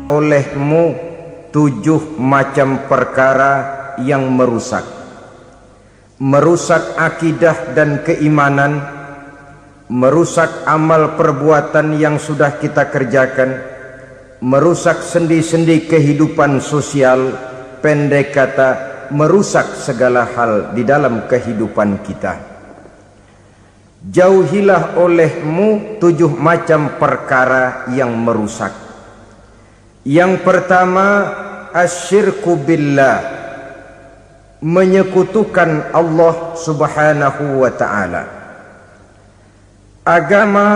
olehmu 7 macam perkara yang merusak akidah dan keimanan, merusak amal perbuatan yang sudah kita kerjakan, merusak sendi-sendi kehidupan sosial, pendek kata merusak segala hal di dalam kehidupan kita. Jauhilah olehmu 7 macam perkara yang merusak. Yang pertama, asyirku billah, menyekutukan Allah subhanahu wa ta'ala. Agama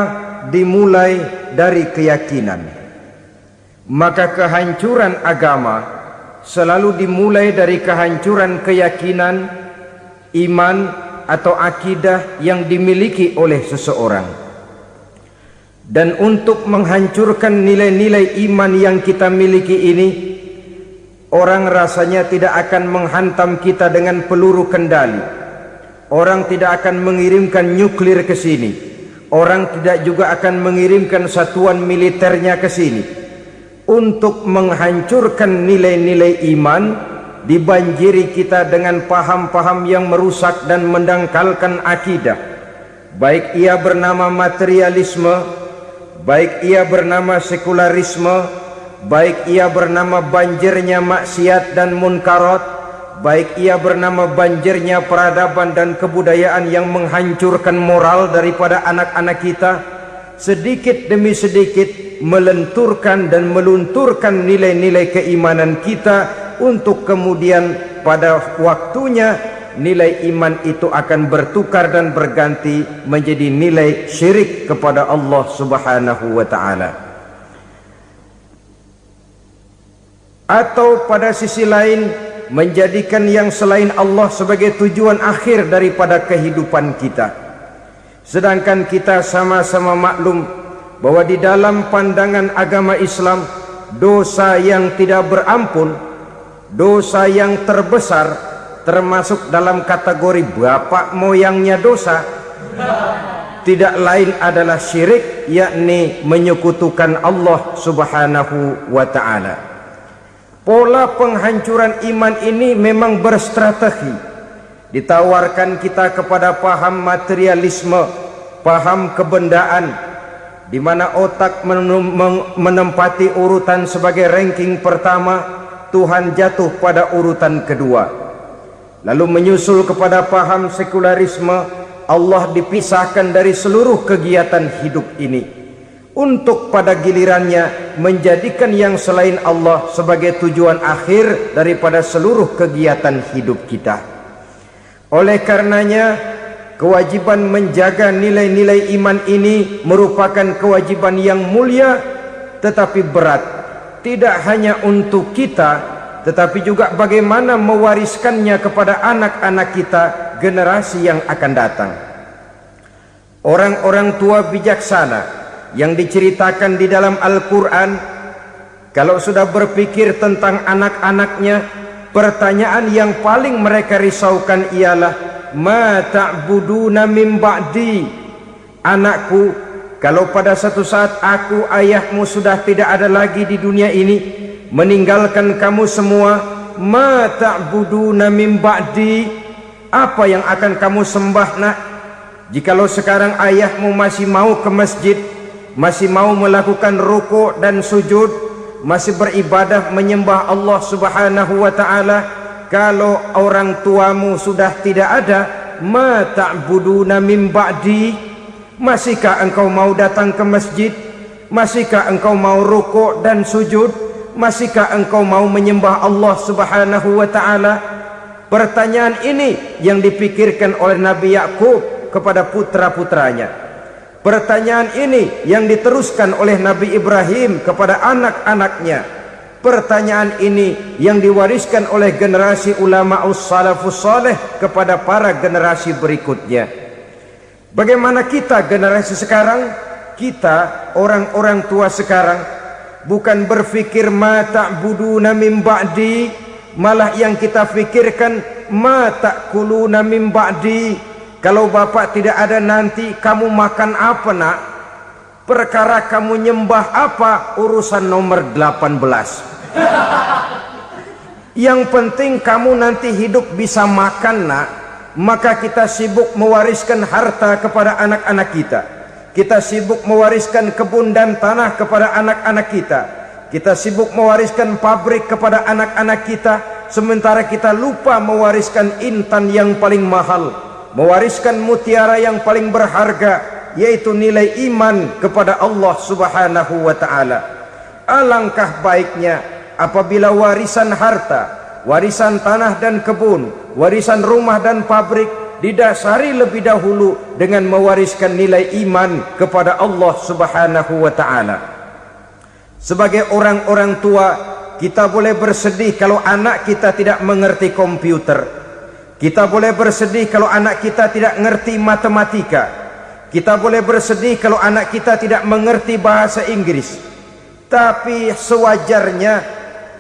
dimulai dari keyakinan, maka kehancuran agama selalu dimulai dari kehancuran keyakinan, iman atau akidah yang dimiliki oleh seseorang. Dan untuk menghancurkan nilai-nilai iman yang kita miliki ini, orang rasanya tidak akan menghantam kita dengan peluru kendali. Orang tidak akan mengirimkan nuklir ke sini. Orang tidak juga akan mengirimkan satuan militernya ke sini. Untuk menghancurkan nilai-nilai iman, dibanjiri kita dengan paham-paham yang merusak dan mendangkalkan akidah. Baik ia bernama materialisme, baik ia bernama sekularisme, baik ia bernama banjirnya maksiat dan munkarat, baik ia bernama banjirnya peradaban dan kebudayaan yang menghancurkan moral daripada anak-anak kita, sedikit demi sedikit melenturkan dan melunturkan nilai-nilai keimanan kita, untuk kemudian pada waktunya nilai iman itu akan bertukar dan berganti menjadi nilai syirik kepada Allah subhanahu wa ta'ala. Atau pada sisi lain, menjadikan yang selain Allah sebagai tujuan akhir daripada kehidupan kita. Sedangkan kita sama-sama maklum bahwa di dalam pandangan agama Islam, dosa yang tidak berampun, dosa yang terbesar, termasuk dalam kategori bapak moyangnya dosa, tidak lain adalah syirik, yakni menyekutukan Allah subhanahu wa ta'ala. Pola penghancuran iman ini memang berstrategi. Ditawarkan kita kepada paham materialisme, paham kebendaan, di mana otak menempati urutan sebagai ranking pertama, Tuhan jatuh pada urutan kedua. Lalu menyusul kepada paham sekularisme, Allah dipisahkan dari seluruh kegiatan hidup ini, untuk pada gilirannya menjadikan yang selain Allah sebagai tujuan akhir daripada seluruh kegiatan hidup kita. Oleh karenanya, kewajiban menjaga nilai-nilai iman ini merupakan kewajiban yang mulia tetapi berat, tidak hanya untuk kita, tetapi juga bagaimana mewariskannya kepada anak-anak kita, generasi yang akan datang. Orang-orang tua bijaksana yang diceritakan di dalam Al-Quran, kalau sudah berpikir tentang anak-anaknya, pertanyaan yang paling mereka risaukan ialah, ma ta'buduna min ba'di. Anakku, kalau pada satu saat aku, ayahmu sudah tidak ada lagi di dunia ini, meninggalkan kamu semua, ma ta'buduna min ba'di, apa yang akan kamu sembah nak? Jikalau sekarang ayahmu masih mau ke masjid, masih mau melakukan rukuk dan sujud, masih beribadah menyembah Allah subhanahu wa ta'ala, kalau orang tuamu sudah tidak ada, ma ta'buduna min ba'di, masihkah engkau mau datang ke masjid? Masihkah engkau mau rukuk dan sujud? Masihkah engkau mau menyembah Allah subhanahu wa ta'ala? Pertanyaan ini yang dipikirkan oleh Nabi Yakub kepada putra-putranya. Pertanyaan ini yang diteruskan oleh Nabi Ibrahim kepada anak-anaknya. Pertanyaan ini yang diwariskan oleh generasi ulama salafus saleh kepada para generasi berikutnya. Bagaimana kita generasi sekarang? Kita orang-orang tua sekarang bukan berfikir ma ta'buduna min ba'di, malah yang kita fikirkan ma ta'kuluna min ba'di. Kalau bapak tidak ada nanti kamu makan apa nak? Perkara kamu nyembah apa urusan nomor 18. Yang penting kamu nanti hidup bisa makan, nak. Maka kita sibuk mewariskan harta kepada anak-anak kita. Kita sibuk mewariskan kebun dan tanah kepada anak-anak kita. Kita sibuk mewariskan pabrik kepada anak-anak kita, sementara kita lupa mewariskan intan yang paling mahal, mewariskan mutiara yang paling berharga, yaitu nilai iman kepada Allah Subhanahu wa ta'ala. Alangkah baiknya apabila warisan harta, warisan tanah dan kebun, warisan rumah dan pabrik didasari lebih dahulu dengan mewariskan nilai iman kepada Allah Subhanahu wa ta'ala. Sebagai orang-orang tua, kita boleh bersedih kalau anak kita tidak mengerti komputer. Kita boleh bersedih kalau anak kita tidak mengerti matematika. Kita boleh bersedih kalau anak kita tidak mengerti bahasa Inggris. Tapi sewajarnya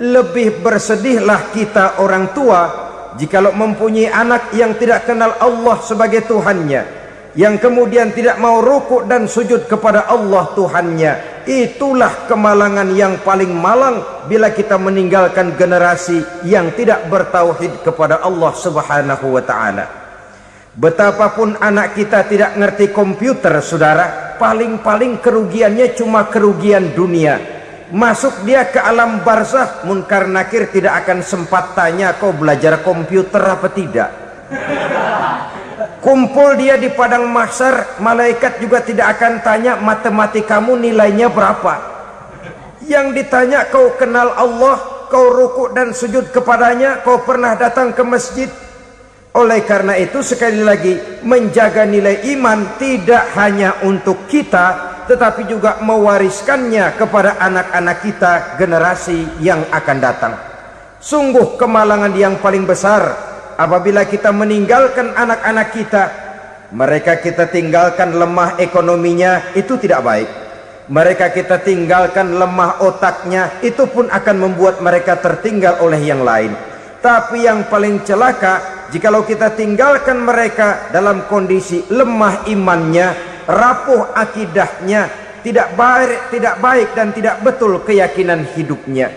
lebih bersedihlah kita orang tua jikalau mempunyai anak yang tidak kenal Allah sebagai Tuhannya, yang kemudian tidak mau rukuk dan sujud kepada Allah Tuhannya. Itulah kemalangan yang paling malang bila kita meninggalkan generasi yang tidak bertauhid kepada Allah Subhanahu wa ta'ala. Betapapun anak kita tidak ngerti komputer, saudara, paling-paling kerugiannya cuma kerugian dunia. Masuk dia ke alam barzakh, munkar nakir tidak akan sempat tanya kau belajar komputer apa tidak. Kumpul dia di padang mahsyar, malaikat juga tidak akan tanya matematikamu nilainya berapa. Yang ditanya kau kenal Allah, kau rukuk dan sujud kepadanya, kau pernah datang ke masjid. Oleh karena itu sekali lagi, menjaga nilai iman tidak hanya untuk kita, tetapi juga mewariskannya kepada anak-anak kita generasi yang akan datang. Sungguh kemalangan yang paling besar apabila kita meninggalkan anak-anak kita. Mereka kita tinggalkan lemah ekonominya, itu tidak baik. Mereka kita tinggalkan lemah otaknya, itu pun akan membuat mereka tertinggal oleh yang lain. Tapi yang paling celaka jikalau kita tinggalkan mereka dalam kondisi lemah imannya, rapuh akidahnya, tidak baik dan tidak betul keyakinan hidupnya.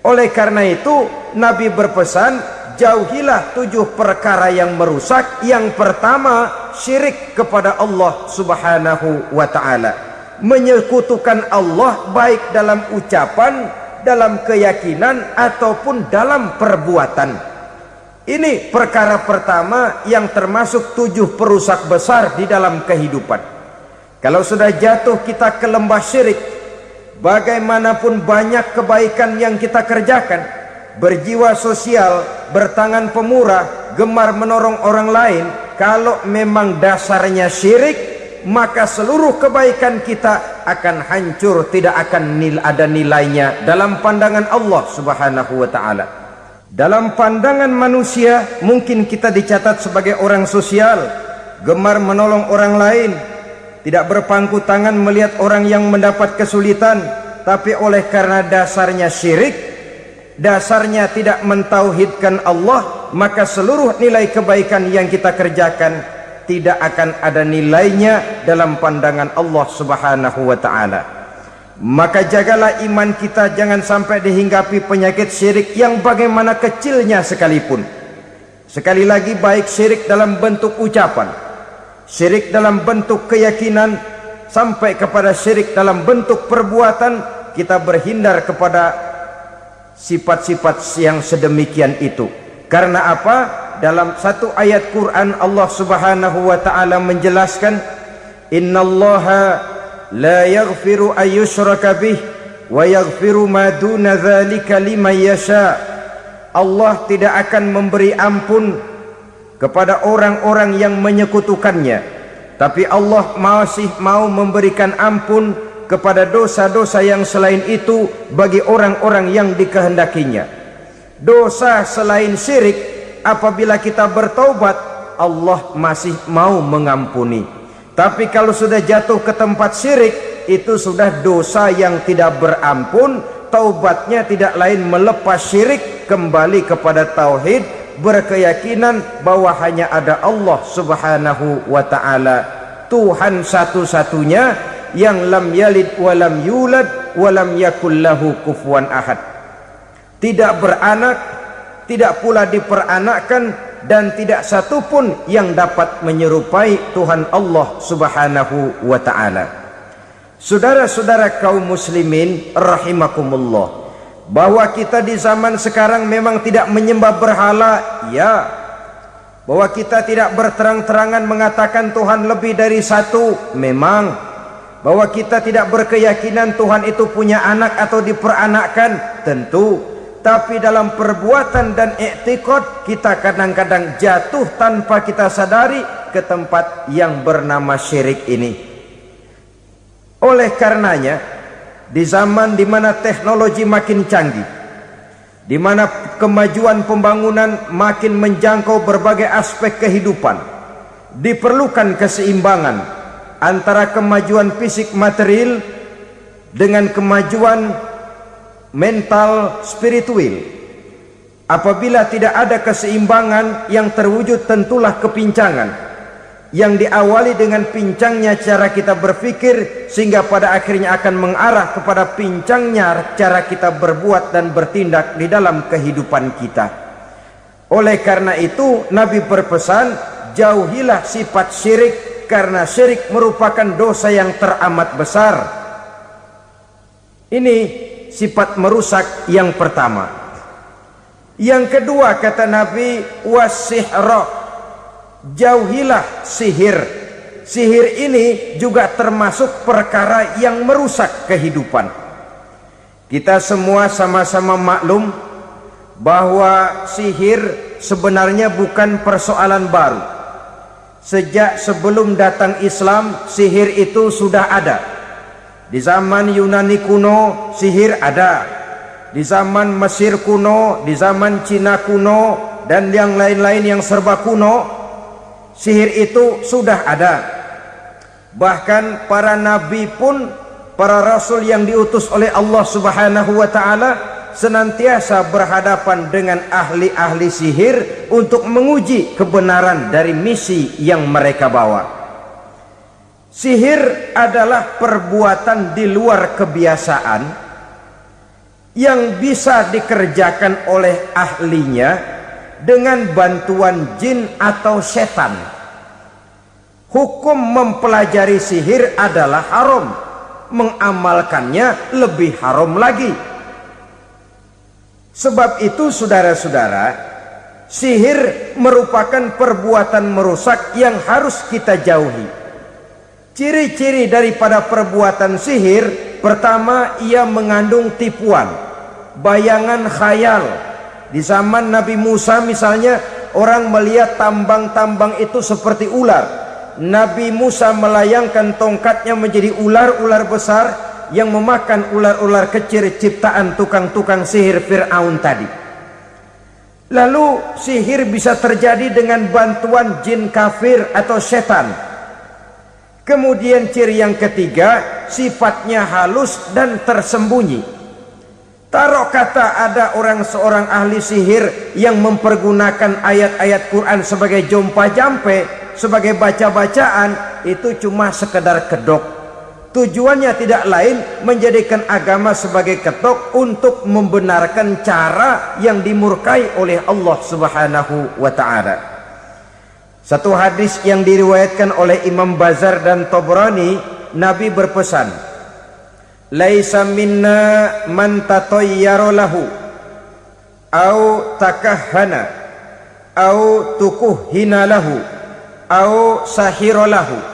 Oleh karena itu Nabi berpesan, jauhilah 7 perkara yang merusak. Yang pertama, syirik kepada Allah Subhanahu wa ta'ala, menyekutukan Allah baik dalam ucapan, dalam keyakinan ataupun dalam perbuatan. Ini perkara pertama yang termasuk 7 perusak besar di dalam kehidupan. Kalau sudah jatuh kita ke lembah syirik, bagaimanapun banyak kebaikan yang kita kerjakan, berjiwa sosial, bertangan pemurah, gemar menolong orang lain, kalau memang dasarnya syirik, maka seluruh kebaikan kita akan hancur, tidak akan ada nilainya dalam pandangan Allah Subhanahu wa ta'ala. Dalam pandangan manusia mungkin kita dicatat sebagai orang sosial, gemar menolong orang lain, tidak berpangku tangan melihat orang yang mendapat kesulitan. Tapi oleh karena dasarnya syirik, dasarnya tidak mentauhidkan Allah, maka seluruh nilai kebaikan yang kita kerjakan tidak akan ada nilainya dalam pandangan Allah Subhanahu wa ta'ala. Maka jagalah iman kita jangan sampai dihinggapi penyakit syirik yang bagaimana kecilnya sekalipun. Sekali lagi, baik syirik dalam bentuk ucapan, syirik dalam bentuk keyakinan, sampai kepada syirik dalam bentuk perbuatan, kita berhindar kepada sifat-sifat yang sedemikian itu. Karena apa? Dalam satu ayat Quran Allah Subhanahu wa ta'ala menjelaskan, innallaha la yaghfiru ayyushraka bih wa yaghfiru ma duna dzalika liman yasha. Allah tidak akan memberi ampun kepada orang-orang yang menyekutukannya, tapi Allah masih mau memberikan ampun kepada dosa-dosa yang selain itu bagi orang-orang yang dikehendakinya. Dosa selain syirik, apabila kita bertaubat, Allah masih mau mengampuni. Tapi kalau sudah jatuh ke tempat syirik, itu sudah dosa yang tidak berampun. Taubatnya tidak lain melepas syirik, kembali kepada tauhid, berkeyakinan bahwa hanya ada Allah Subhanahu wa ta'ala, Tuhan satu-satunya yang lam yalid wa lam yulad wa lam yakul lahu kufuwan ahad. Tidak beranak, tidak pula diperanakkan, dan tidak satupun yang dapat menyerupai Tuhan Allah Subhanahu wa ta'ala. Saudara-saudara kaum muslimin rahimakumullah, bahwa kita di zaman sekarang memang tidak menyembah berhala, ya. Bahwa kita tidak berterang-terangan mengatakan Tuhan lebih dari satu, memang. Bahwa kita tidak berkeyakinan Tuhan itu punya anak atau diperanakkan, tentu. Tapi dalam perbuatan dan i'tiqad kita kadang-kadang jatuh tanpa kita sadari ke tempat yang bernama syirik ini. Oleh karenanya, di zaman di mana teknologi makin canggih, di mana kemajuan pembangunan makin menjangkau berbagai aspek kehidupan, diperlukan keseimbangan antara kemajuan fisik material dengan kemajuan mental spiritual. Apabila tidak ada keseimbangan, yang terwujud tentulah kepincangan, yang diawali dengan pincangnya cara kita berpikir, sehingga pada akhirnya akan mengarah kepada pincangnya cara kita berbuat dan bertindak di dalam kehidupan kita. Oleh karena itu Nabi berpesan, jauhilah sifat syirik, karena syirik merupakan dosa yang teramat besar. Ini sifat merusak yang pertama. Yang kedua, kata Nabi, wasihra, jauhilah sihir. Sihir ini juga termasuk perkara yang merusak kehidupan. Kita semua sama-sama maklum bahwa sihir sebenarnya bukan persoalan baru. Sejak sebelum datang Islam, sihir itu sudah ada. Di zaman Yunani kuno sihir ada, di zaman Mesir kuno, di zaman Cina kuno, dan yang lain-lain yang serba kuno, sihir itu sudah ada. Bahkan para nabi pun, para rasul yang diutus oleh Allah Subhanahu wa ta'ala, senantiasa berhadapan dengan ahli-ahli sihir untuk menguji kebenaran dari misi yang mereka bawa. Sihir adalah perbuatan di luar kebiasaan yang bisa dikerjakan oleh ahlinya dengan bantuan jin atau setan. Hukum mempelajari sihir adalah haram, mengamalkannya lebih haram lagi. Sebab itu saudara-saudara, sihir merupakan perbuatan merusak yang harus kita jauhi. Ciri-ciri daripada perbuatan sihir, pertama, ia mengandung tipuan, bayangan khayal. Di zaman Nabi Musa misalnya, orang melihat tambang-tambang itu seperti ular. Nabi Musa melayangkan tongkatnya menjadi ular-ular besar yang memakan ular-ular kecil ciptaan tukang-tukang sihir Fir'aun tadi. Lalu sihir bisa terjadi dengan bantuan jin kafir atau setan. Kemudian ciri yang ketiga, sifatnya halus dan tersembunyi. Taruh kata ada seorang ahli sihir yang mempergunakan ayat-ayat Quran sebagai jompa-jampe, sebagai baca-bacaan, itu cuma sekedar kedok. Tujuannya tidak lain menjadikan agama sebagai ketok untuk membenarkan cara yang dimurkai oleh Allah Subhanahu wa ta'ala. Satu hadis yang diriwayatkan oleh Imam Bazar dan Tabrani, Nabi berpesan, laisa minna man tatayyara lahu au takahhana au tukuhhina lahu au sahira lahu.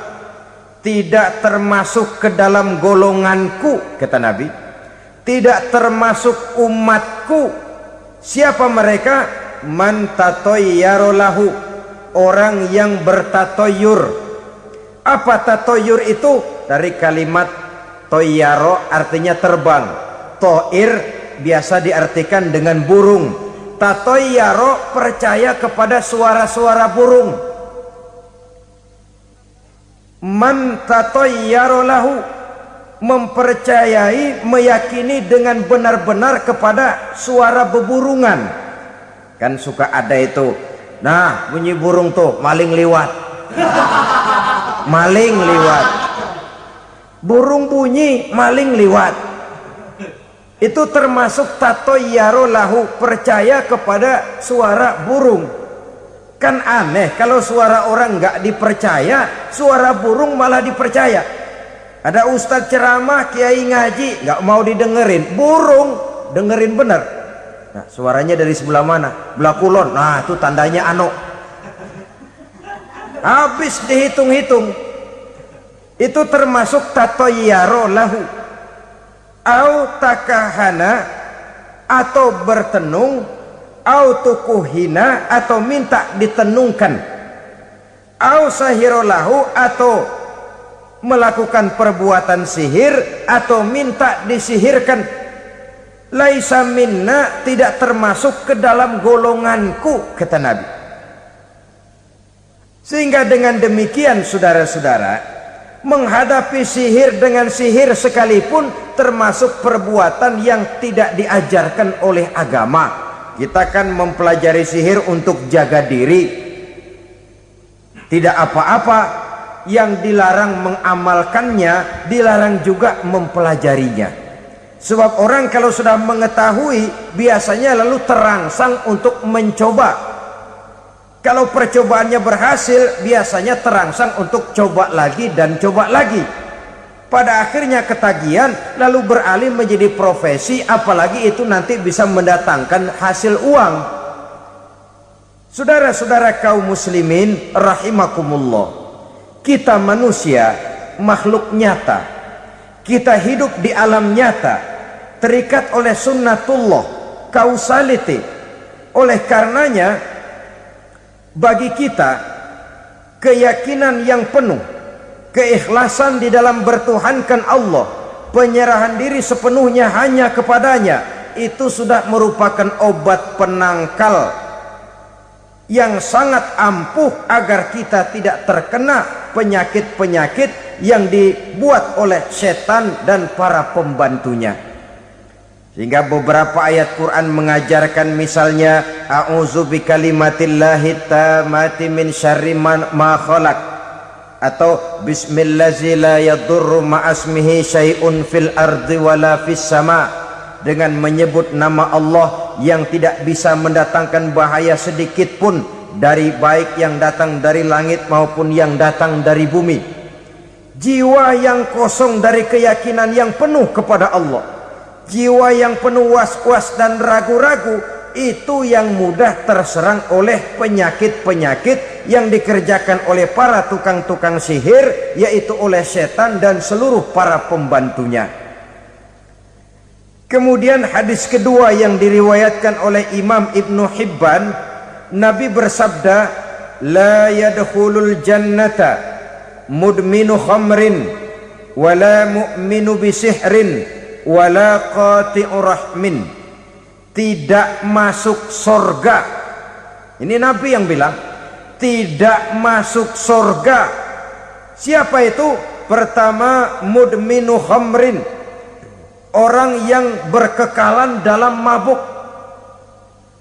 Tidak termasuk ke dalam golonganku, kata Nabi. Tidak termasuk umatku. Siapa mereka? Man tatayyara lahu, orang yang bertatoyur. Apa tatoyur itu? Dari kalimat toyaro, artinya terbang. Toir biasa diartikan dengan burung. Tatoyaro percaya kepada suara-suara burung. Man tatoyaro lahu, mempercayai, meyakini dengan benar-benar kepada suara beburungan. Kan suka ada itu, nah bunyi burung tuh, maling liwat. Maling liwat. burung bunyi maling liwat. Itu termasuk tatoyaro lahu, percaya kepada suara burung. Kan aneh kalau suara orang nggak dipercaya, suara burung malah dipercaya. Ada ustadz ceramah, kiai ngaji, nggak mau didengerin, burung dengerin bener. Nah, suaranya dari sebelah mana? Belah kulon. Nah, itu tandanya anu. Habis dihitung-hitung. Itu termasuk tatoyaro lahu. Au takahana, atau bertenung, au tukuhina, atau minta ditenungkan, au sahirolahu, atau melakukan perbuatan sihir, atau minta disihirkan. Laisa minna, tidak termasuk ke dalam golonganku, kata Nabi. Sehingga dengan demikian saudara-saudara, menghadapi sihir dengan sihir sekalipun termasuk perbuatan yang tidak diajarkan oleh agama. Kita kan mempelajari sihir untuk jaga diri, tidak apa-apa. Yang dilarang mengamalkannya, dilarang juga mempelajarinya. Sebab orang kalau sudah mengetahui, biasanya lalu terangsang untuk mencoba. Kalau percobaannya berhasil, biasanya terangsang untuk coba lagi dan coba lagi. Pada akhirnya ketagihan, lalu beralih menjadi profesi, apalagi itu nanti bisa mendatangkan hasil uang. Saudara-saudara kaum muslimin rahimakumullah, kita manusia makhluk nyata, kita hidup di alam nyata, terikat oleh sunnatullah, causality. Oleh karenanya bagi kita keyakinan yang penuh, keikhlasan di dalam bertuhankan Allah, penyerahan diri sepenuhnya hanya kepadanya, itu sudah merupakan obat penangkal yang sangat ampuh agar kita tidak terkena penyakit-penyakit yang dibuat oleh setan dan para pembantunya. Sehingga beberapa ayat Quran mengajarkan, misalnya a'udzu bikalimatillahi tammati min syarri ma khalaq, atau bismillazi la yadurru ma'asmihi syai'un fil ardi wala fis sama, dengan menyebut nama Allah yang tidak bisa mendatangkan bahaya sedikit pun, dari baik yang datang dari langit maupun yang datang dari bumi. Jiwa yang kosong dari keyakinan yang penuh kepada Allah, jiwa yang penuh was-was dan ragu-ragu, itu yang mudah terserang oleh penyakit-penyakit yang dikerjakan oleh para tukang-tukang sihir, yaitu oleh setan dan seluruh para pembantunya. Kemudian hadis kedua yang diriwayatkan oleh Imam Ibnu Hibban, Nabi bersabda, la yadkhulul jannata mudminu khamrin wala mu'minu bisihrin wala qati'u rahmin. Tidak masuk surga. Ini Nabi yang bilang, tidak masuk surga. Siapa itu? Pertama, mudminu khamrin, orang yang berkekalan dalam mabuk.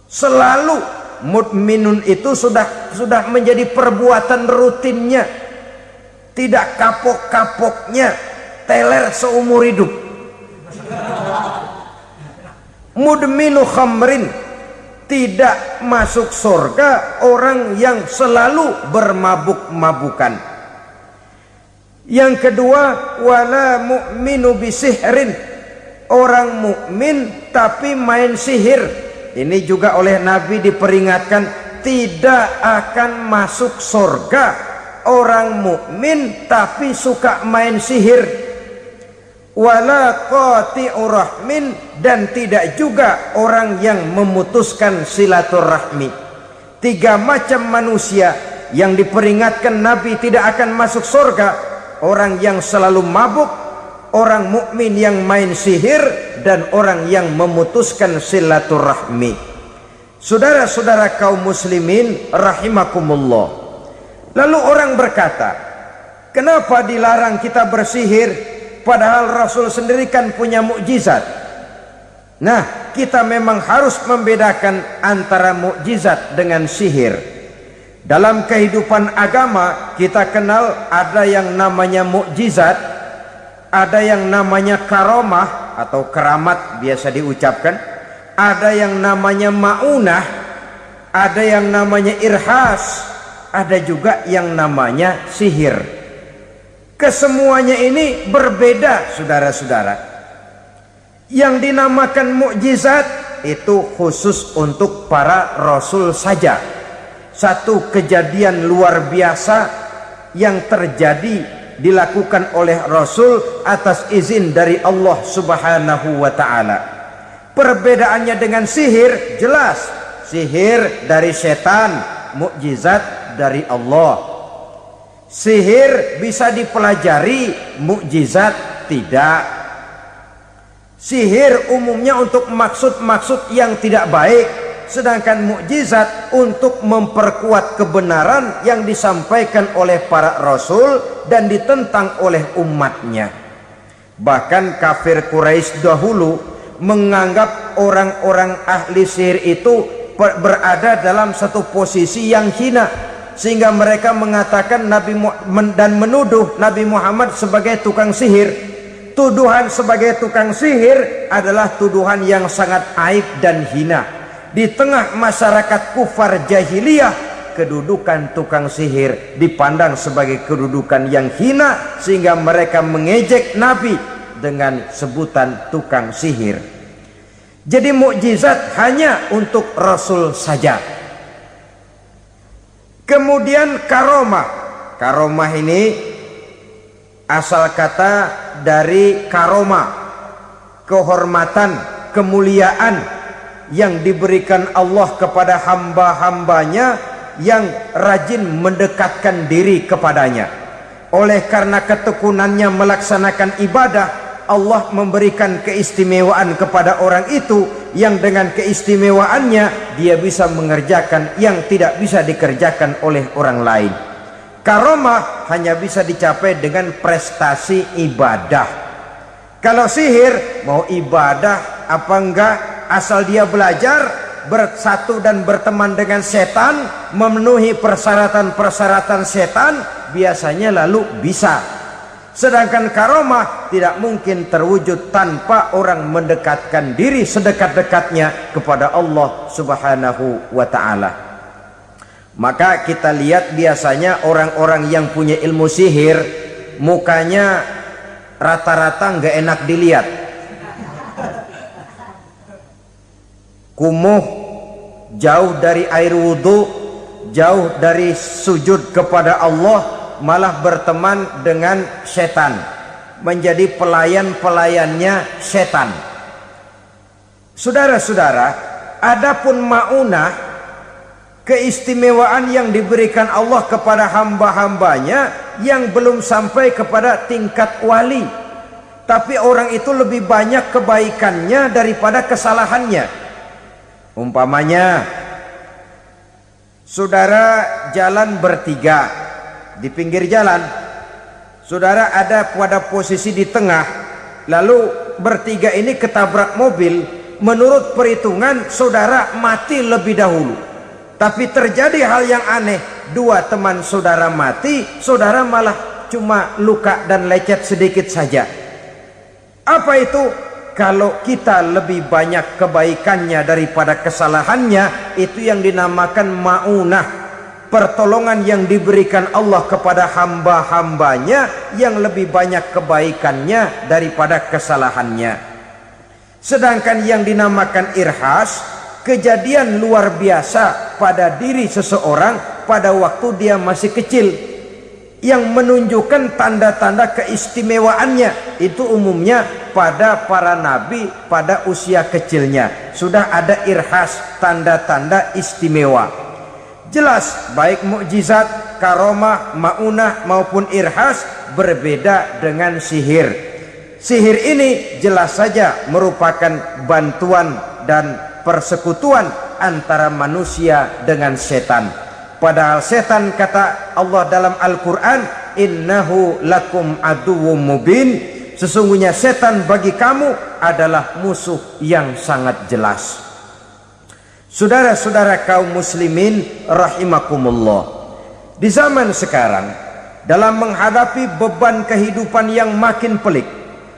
Selalu mudminun itu sudah menjadi perbuatan rutinnya, tidak kapok-kapoknya, teler seumur hidup. Mudminu khamrin, tidak masuk surga orang yang selalu bermabuk-mabukan. Yang kedua, wala mu'minu bisihrin, orang mukmin tapi main sihir. Ini juga oleh Nabi diperingatkan, tidak akan masuk surga orang mukmin tapi suka main sihir. Wala qati'u rahmin, dan tidak juga orang yang memutuskan silaturahmi. Tiga macam manusia yang diperingatkan Nabi tidak akan masuk surga: orang yang selalu mabuk, orang mukmin yang main sihir, dan orang yang memutuskan silaturahmi. Saudara-saudara kaum muslimin rahimakumullah. Lalu orang berkata, kenapa dilarang kita bersihir? Padahal Rasul sendiri kan punya mukjizat. Nah, kita memang harus membedakan antara mukjizat dengan sihir. Dalam kehidupan agama kita kenal ada yang namanya mukjizat, Ada yang namanya karomah atau keramat biasa diucapkan, ada yang namanya maunah, ada yang namanya irhas, ada juga yang namanya sihir. Kesemuanya ini berbeda, saudara-saudara. Yang dinamakan mukjizat itu khusus untuk para rasul saja. Satu kejadian luar biasa yang terjadi dilakukan oleh Rasul atas izin dari Allah Subhanahu wa ta'ala. Perbedaannya dengan sihir jelas. Sihir dari setan, mukjizat dari Allah. Sihir bisa dipelajari, mukjizat tidak. Sihir umumnya untuk maksud-maksud yang tidak baik, sedangkan mukjizat untuk memperkuat kebenaran yang disampaikan oleh para rasul dan ditentang oleh umatnya. Bahkan kafir Quraisy dahulu menganggap orang-orang ahli sihir itu berada dalam satu posisi yang hina, sehingga mereka mengatakan dan menuduh Nabi Muhammad sebagai tukang sihir. Tuduhan sebagai tukang sihir adalah tuduhan yang sangat aib dan hina. Di tengah masyarakat kufar jahiliyah, kedudukan tukang sihir dipandang sebagai kedudukan yang hina, sehingga mereka mengejek Nabi dengan sebutan tukang sihir. Jadi mukjizat hanya untuk Rasul saja. Kemudian karomah. Karomah ini asal kata dari karoma, kehormatan, kemuliaan yang diberikan Allah kepada hamba-hambanya yang rajin mendekatkan diri kepadanya. Oleh karena ketekunannya melaksanakan ibadah, Allah memberikan keistimewaan kepada orang itu, yang dengan keistimewaannya dia bisa mengerjakan yang tidak bisa dikerjakan oleh orang lain. Karomah hanya bisa dicapai dengan prestasi ibadah. Kalau sihir mau ibadah apa enggak, asal dia belajar, bersatu dan berteman dengan setan, memenuhi persyaratan-persyaratan setan, biasanya lalu bisa. Sedangkan karomah tidak mungkin terwujud tanpa orang mendekatkan diri sedekat-dekatnya kepada Allah Subhanahu wa ta'ala. Maka kita lihat biasanya orang-orang yang punya ilmu sihir, mukanya rata-rata nggak enak dilihat. Kumuh, jauh dari air wudhu, jauh dari sujud kepada Allah, malah berteman dengan setan, menjadi pelayan-pelayannya setan. Saudara-saudara, adapun maunah, keistimewaan yang diberikan Allah kepada hamba-hambanya yang belum sampai kepada tingkat wali, tapi orang itu lebih banyak kebaikannya daripada kesalahannya. Umpamanya, saudara jalan bertiga di pinggir jalan, saudara ada pada posisi di tengah, lalu bertiga ini ketabrak mobil. Menurut perhitungan saudara mati lebih dahulu, tapi terjadi hal yang aneh, dua teman saudara mati, saudara malah cuma luka dan lecet sedikit saja. Apa itu? Kalau kita lebih banyak kebaikannya daripada kesalahannya, itu yang dinamakan maunah, pertolongan yang diberikan Allah kepada hamba-hambanya yang lebih banyak kebaikannya daripada kesalahannya. Sedangkan yang dinamakan irhas, kejadian luar biasa pada diri seseorang pada waktu dia masih kecil, yang menunjukkan tanda-tanda keistimewaannya. Itu umumnya pada para nabi pada usia kecilnya sudah ada irhas, tanda-tanda istimewa. Jelas baik mukjizat, karomah, maunah maupun irhas berbeda dengan sihir. Sihir ini jelas saja merupakan bantuan dan persekutuan antara manusia dengan setan. Padahal setan, kata Allah dalam Al-Quran, innahu lakum aduwwum mubin, sesungguhnya setan bagi kamu adalah musuh yang sangat jelas. Saudara-saudara kaum muslimin rahimakumullah, di zaman sekarang dalam menghadapi beban kehidupan yang makin pelik,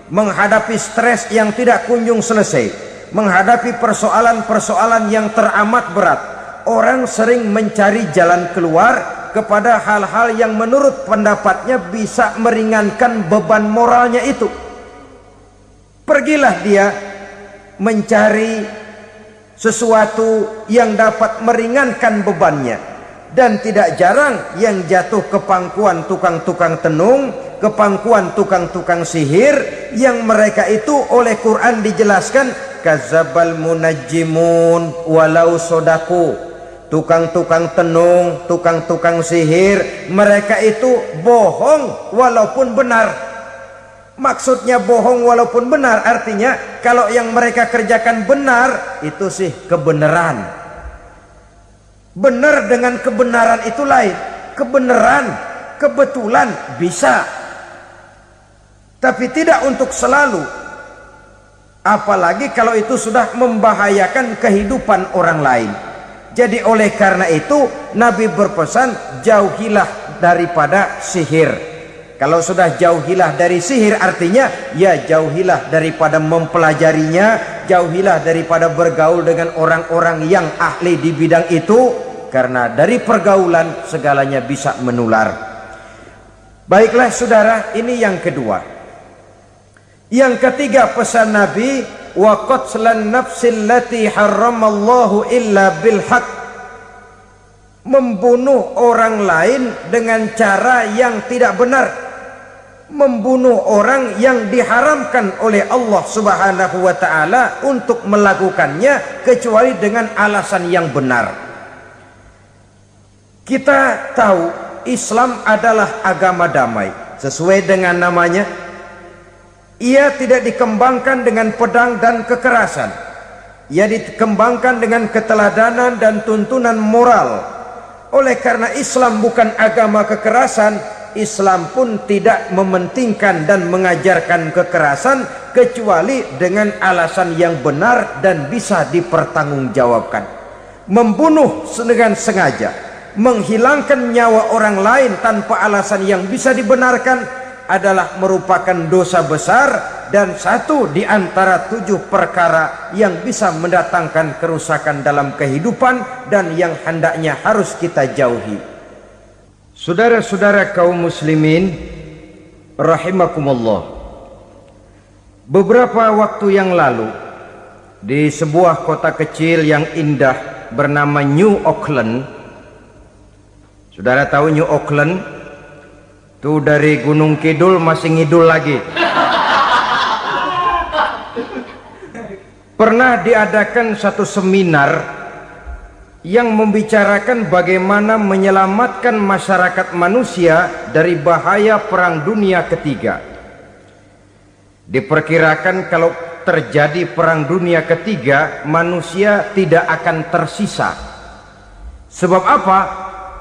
menghadapi stres yang tidak kunjung selesai, menghadapi persoalan-persoalan yang teramat berat, orang sering mencari jalan keluar kepada hal-hal yang menurut pendapatnya bisa meringankan beban moralnya itu. Pergilah dia mencari sesuatu yang dapat meringankan bebannya. Dan tidak jarang yang jatuh ke pangkuan tukang-tukang tenung, ke pangkuan tukang-tukang sihir, yang mereka itu oleh Quran dijelaskan kadzabal munajjimun walau sodaku. Tukang-tukang tenung, tukang-tukang sihir, mereka itu bohong walaupun benar. Maksudnya bohong walaupun benar artinya kalau yang mereka kerjakan benar itu sih kebenaran. Benar dengan kebenaran itu lain. Kebenaran, kebetulan bisa, tapi tidak untuk selalu. Apalagi kalau itu sudah membahayakan kehidupan orang lain. Jadi oleh karena itu Nabi berpesan jauhilah daripada sihir. Kalau sudah jauhilah dari sihir artinya ya jauhilah daripada mempelajarinya, jauhilah daripada bergaul dengan orang-orang yang ahli di bidang itu, karena dari pergaulan segalanya bisa menular. Baiklah saudara, ini yang kedua. Yang ketiga pesan Nabi, wa qatlan nafsil lati harramallahu illa bil haq. Membunuh orang lain dengan cara yang tidak benar. Membunuh orang yang diharamkan oleh Allah Subhanahu wa taala untuk melakukannya kecuali dengan alasan yang benar. Kita tahu Islam adalah agama damai. Sesuai dengan namanya, ia tidak dikembangkan dengan pedang dan kekerasan. Ia dikembangkan dengan keteladanan dan tuntunan moral. Oleh karena Islam bukan agama kekerasan, Islam pun tidak mementingkan dan mengajarkan kekerasan kecuali dengan alasan yang benar dan bisa dipertanggungjawabkan. Membunuh dengan sengaja, menghilangkan nyawa orang lain tanpa alasan yang bisa dibenarkan adalah merupakan dosa besar dan satu di antara 7 perkara yang bisa mendatangkan kerusakan dalam kehidupan dan yang hendaknya harus kita jauhi. Saudara-saudara kaum muslimin rahimakumullah, beberapa waktu yang lalu di sebuah kota kecil yang indah bernama New Auckland. Saudara tahu New Auckland? Itu dari Gunung Kidul masih ngidul lagi. Pernah diadakan satu seminar yang membicarakan bagaimana menyelamatkan masyarakat manusia dari bahaya Perang Dunia Ketiga. Diperkirakan kalau terjadi Perang Dunia Ketiga, manusia tidak akan tersisa. Sebab apa?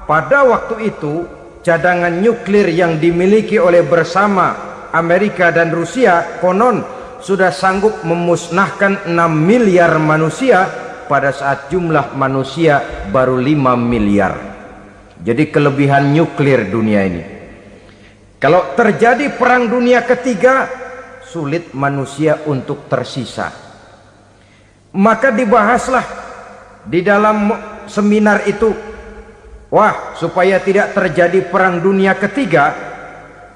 Pada waktu itu cadangan nuklir yang dimiliki oleh bersama Amerika dan Rusia konon sudah sanggup memusnahkan 6 miliar manusia pada saat jumlah manusia baru 5 miliar. Jadi kelebihan nuklir dunia ini. Kalau terjadi Perang Dunia Ketiga, sulit manusia untuk tersisa. Maka dibahaslah di dalam seminar itu, wah, supaya tidak terjadi Perang Dunia Ketiga,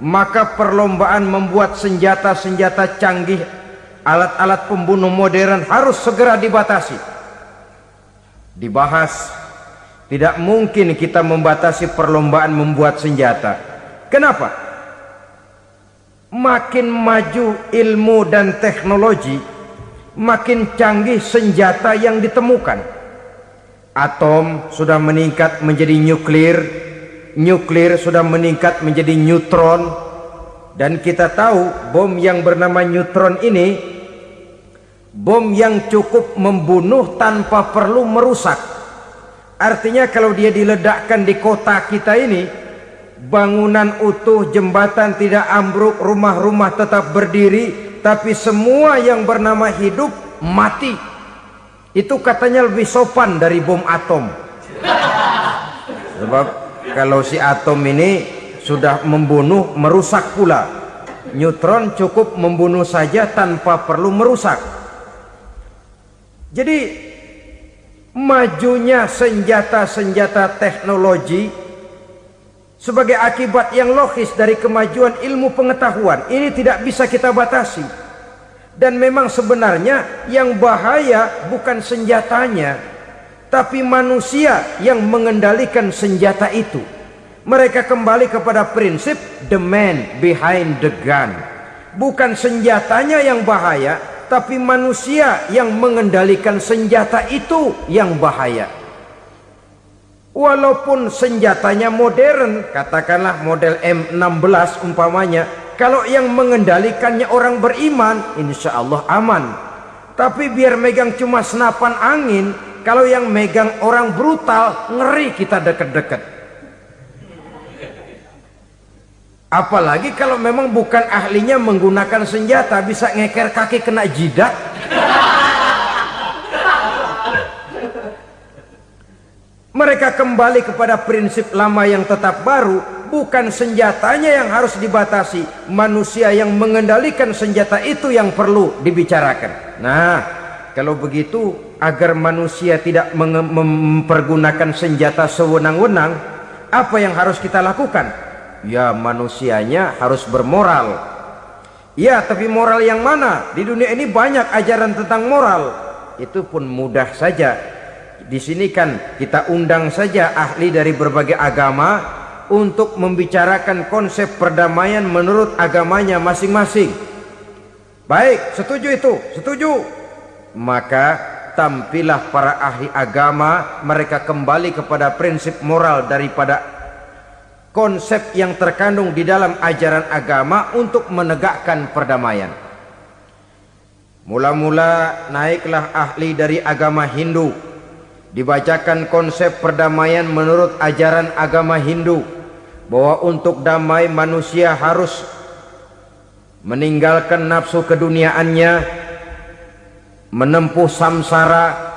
maka perlombaan membuat senjata-senjata canggih, alat-alat pembunuh modern harus segera dibatasi. Dibahas, tidak mungkin kita membatasi perlombaan membuat senjata. Kenapa? Makin maju ilmu dan teknologi, makin canggih senjata yang ditemukan. Atom sudah meningkat menjadi nuklir, nuklir sudah meningkat menjadi neutron, dan kita tahu bom yang bernama neutron ini bom yang cukup membunuh tanpa perlu merusak. Artinya kalau dia diledakkan di kota kita ini, bangunan utuh, jembatan tidak ambruk, rumah-rumah tetap berdiri, tapi semua yang bernama hidup mati. Itu katanya lebih sopan dari bom atom. Sebab kalau si atom ini sudah membunuh, merusak pula. Neutron cukup membunuh saja tanpa perlu merusak. Jadi majunya senjata-senjata teknologi sebagai akibat yang logis dari kemajuan ilmu pengetahuan ini tidak bisa kita batasi. Dan memang sebenarnya yang bahaya bukan senjatanya, tapi manusia yang mengendalikan senjata itu. Mereka kembali kepada prinsip the man behind the gun. Bukan senjatanya yang bahaya, tapi manusia yang mengendalikan senjata itu yang bahaya. Walaupun senjatanya modern, katakanlah model M16 umpamanya, kalau yang mengendalikannya orang beriman, insya Allah aman. Tapi biar megang cuma senapan angin, kalau yang megang orang brutal, ngeri kita deket-deket. Apalagi kalau memang bukan ahlinya menggunakan senjata, bisa ngeker kaki kena jidat. Mereka kembali kepada prinsip lama yang tetap baru. Bukan senjatanya yang harus dibatasi, manusia yang mengendalikan senjata itu yang perlu dibicarakan. Nah, kalau begitu, agar manusia tidak mempergunakan senjata sewenang-wenang, apa yang harus kita lakukan? Ya, manusianya harus bermoral. Ya, tapi moral yang mana? Di dunia ini banyak ajaran tentang moral. Itu pun mudah saja. Di sini kan kita undang saja ahli dari berbagai agama untuk membicarakan konsep perdamaian menurut agamanya masing-masing. Baik, setuju itu? Setuju. Maka tampillah para ahli agama, mereka kembali kepada prinsip moral daripada konsep yang terkandung di dalam ajaran agama untuk menegakkan perdamaian. Mula-mula naiklah ahli dari agama Hindu, dibacakan konsep perdamaian menurut ajaran agama Hindu, bahwa untuk damai manusia harus meninggalkan nafsu keduniaannya, menempuh samsara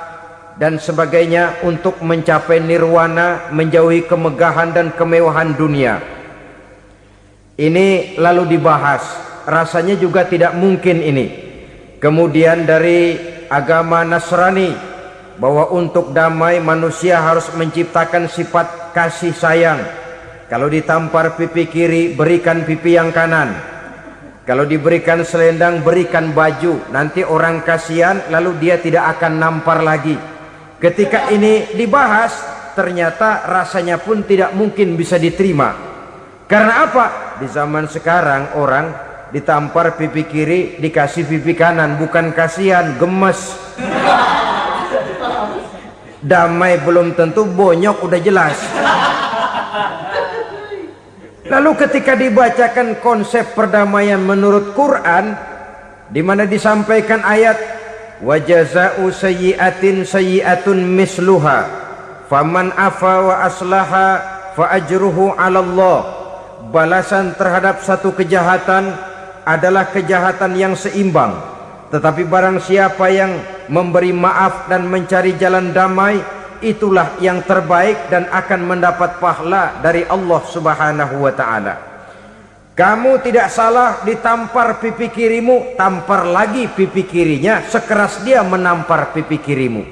dan sebagainya untuk mencapai nirwana, menjauhi kemegahan dan kemewahan dunia. Ini lalu dibahas, rasanya juga tidak mungkin ini. Kemudian dari agama Nasrani, bahwa untuk damai manusia harus menciptakan sifat kasih sayang. Kalau ditampar pipi kiri, berikan pipi yang kanan. Kalau diberikan selendang, berikan baju. Nanti orang kasihan, lalu dia tidak akan nampar lagi. Ketika ini dibahas, ternyata rasanya pun tidak mungkin bisa diterima. Karena apa? Di zaman sekarang orang ditampar pipi kiri, dikasih pipi kanan. Bukan kasihan, gemes. Damai belum tentu, bonyok udah jelas. Lalu ketika dibacakan konsep perdamaian menurut Quran, di mana disampaikan ayat wa jazaa'u sayyi'atin sayyi'atun misluha faman afa wa aslaha fa ajruhu 'ala Allah. Balasan terhadap satu kejahatan adalah kejahatan yang seimbang, tetapi barang siapa yang memberi maaf dan mencari jalan damai, itulah yang terbaik dan akan mendapat pahala dari Allah Subhanahu wa ta'ala. Kamu tidak salah ditampar pipi kirimu, tampar lagi pipi kirinya sekeras dia menampar pipi kirimu.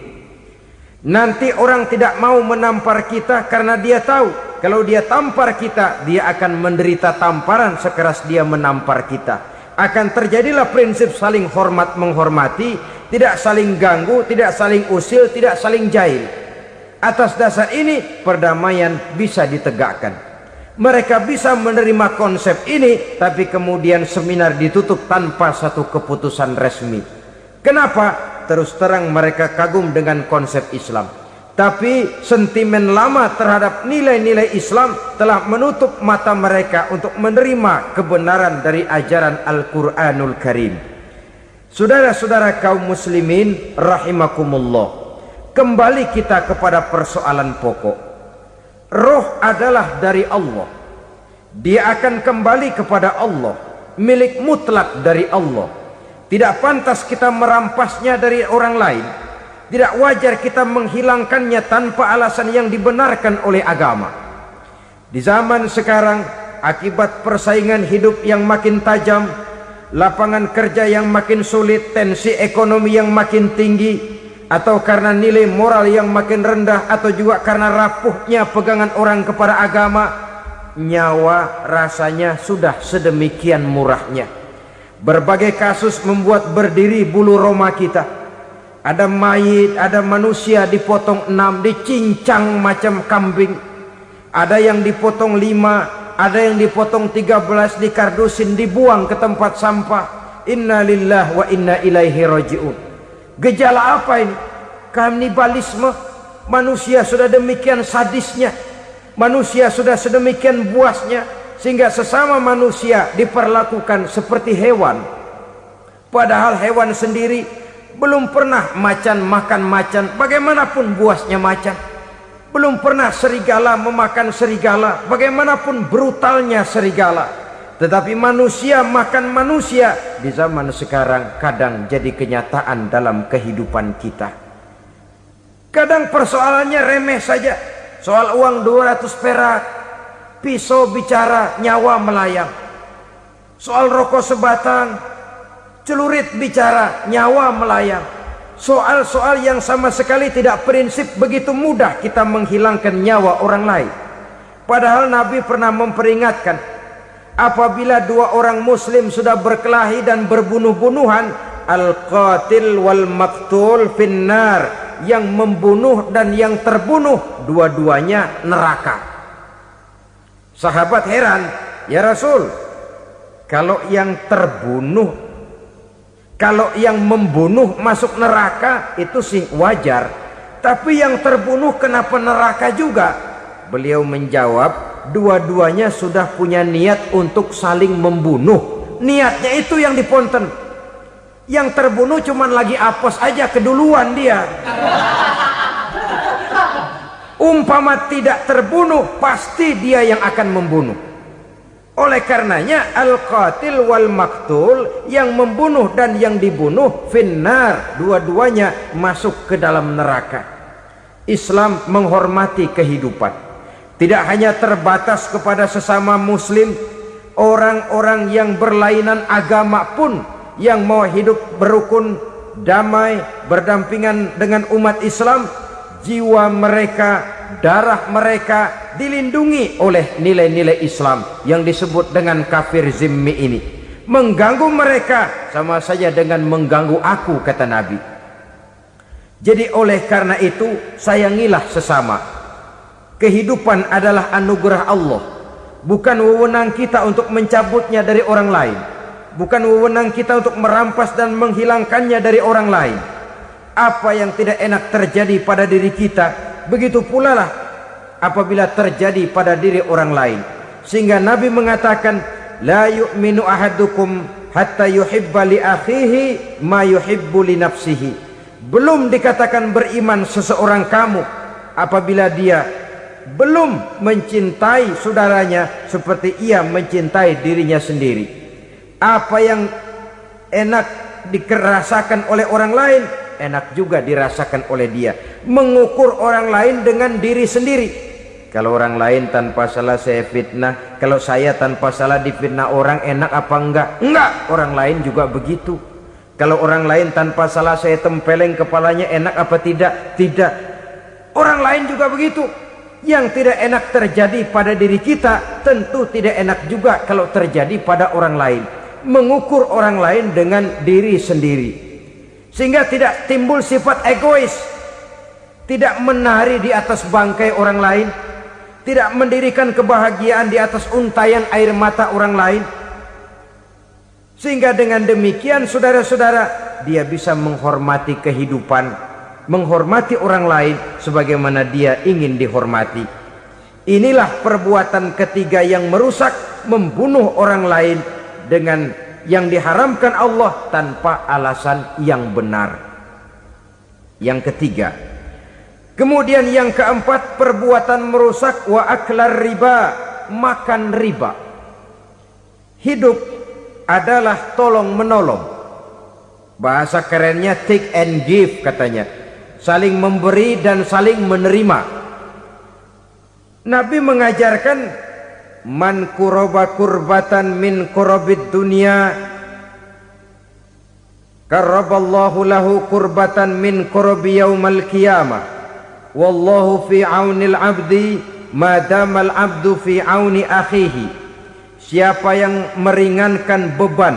Nanti orang tidak mau menampar kita karena dia tahu kalau dia tampar kita, dia akan menderita tamparan sekeras dia menampar kita. Akan terjadilah prinsip saling hormat menghormati, tidak saling ganggu, tidak saling usil, tidak saling jahil. Atas dasar ini perdamaian bisa ditegakkan. Mereka bisa menerima konsep ini, tapi kemudian seminar ditutup tanpa satu keputusan resmi. Kenapa? Terus terang mereka kagum dengan konsep Islam, tapi sentimen lama terhadap nilai-nilai Islam telah menutup mata mereka untuk menerima kebenaran dari ajaran Al-Quranul Karim. Saudara-saudara kaum muslimin rahimakumullah, kembali kita kepada persoalan pokok. Roh adalah dari Allah. Dia akan kembali kepada Allah, milik mutlak dari Allah. Tidak pantas kita merampasnya dari orang lain. Tidak wajar kita menghilangkannya tanpa alasan yang dibenarkan oleh agama. Di zaman sekarang akibat persaingan hidup yang makin tajam, lapangan kerja yang makin sulit, tensi ekonomi yang makin tinggi, atau karena nilai moral yang makin rendah, atau juga karena rapuhnya pegangan orang kepada agama, nyawa rasanya sudah sedemikian murahnya. Berbagai kasus membuat berdiri bulu roma kita. Ada mayit, ada manusia dipotong 6, dicincang macam kambing. Ada yang dipotong 5, ada yang dipotong 13, dikardusin, dibuang ke tempat sampah. Inna lillahi wa inna ilaihi raji'un. Gejala apa ini? Kanibalisme. Manusia sudah demikian sadisnya, manusia sudah sedemikian buasnya, sehingga sesama manusia diperlakukan seperti hewan. Padahal hewan sendiri belum pernah macan makan macan, bagaimanapun buasnya macan. Belum pernah serigala memakan serigala, bagaimanapun brutalnya serigala. Tetapi manusia makan manusia di zaman sekarang kadang jadi kenyataan dalam kehidupan kita. Kadang persoalannya remeh saja, soal uang 200 perak, pisau bicara, nyawa melayang. Soal rokok sebatang, celurit bicara, nyawa melayang. Soal-soal yang sama sekali tidak prinsip, begitu mudah kita menghilangkan nyawa orang lain. Padahal Nabi pernah memperingatkan, apabila dua orang muslim sudah berkelahi dan berbunuh-bunuhan, al-qatil wal maktul finnar, yang membunuh dan yang terbunuh dua-duanya neraka. Sahabat heran, ya Rasul, kalau yang membunuh masuk neraka itu sih wajar, tapi yang terbunuh kenapa neraka juga? Beliau menjawab, dua-duanya sudah punya niat untuk saling membunuh. Niatnya itu yang diponten. Yang terbunuh cuman lagi apes aja, keduluan dia. Umpama tidak terbunuh, pasti dia yang akan membunuh. Oleh karenanya al-qatil wal maktul, yang membunuh dan yang dibunuh finnar, dua-duanya masuk ke dalam neraka. Islam menghormati kehidupan, tidak hanya terbatas kepada sesama muslim, orang-orang yang berlainan agama pun yang mau hidup berukun, damai, berdampingan dengan umat Islam, jiwa mereka, darah mereka dilindungi oleh nilai-nilai Islam yang disebut dengan kafir zimmi ini. Mengganggu mereka sama saja dengan mengganggu aku, kata Nabi. Jadi oleh karena itu, sayangilah sesama. Kehidupan adalah anugerah Allah, bukan wewenang kita untuk mencabutnya dari orang lain, bukan wewenang kita untuk merampas dan menghilangkannya dari orang lain. Apa yang tidak enak terjadi pada diri kita, begitu pula lah apabila terjadi pada diri orang lain. Sehingga Nabi mengatakan, la yu'minu ahadukum hatta yuhibba li akhihi ma yuhibbu li nafsihi. Belum dikatakan beriman seseorang kamu apabila dia belum mencintai saudaranya seperti ia mencintai dirinya sendiri. Apa yang enak dirasakan oleh orang lain, enak juga dirasakan oleh dia. Mengukur orang lain dengan diri sendiri. Kalau orang lain tanpa salah saya fitnah, kalau saya tanpa salah difitnah orang, enak apa enggak? Enggak, orang lain juga begitu. Kalau orang lain tanpa salah saya tempeleng kepalanya, enak apa tidak? Tidak. Orang lain juga begitu. Yang tidak enak terjadi pada diri kita, tentu tidak enak juga kalau terjadi pada orang lain. Mengukur orang lain dengan diri sendiri, sehingga tidak timbul sifat egois, tidak menari di atas bangkai orang lain, tidak mendirikan kebahagiaan di atas untayan air mata orang lain. Sehingga dengan demikian, saudara-saudara, dia bisa menghormati kehidupan, menghormati orang lain sebagaimana dia ingin dihormati. Inilah perbuatan ketiga yang merusak, membunuh orang lain dengan yang diharamkan Allah tanpa alasan yang benar. Yang ketiga. Kemudian yang keempat, perbuatan merusak, wa aklar riba, makan riba. Hidup adalah tolong menolong. Bahasa kerennya take and give katanya. Saling memberi dan saling menerima. Nabi mengajarkan man kuraba kurbatan min kurabid dunya karaballahu lahu kurbatan min kurabi yaumal qiyamah wallahu fi aunil abdi madamal abdu fi auni akhihi. Siapa yang meringankan beban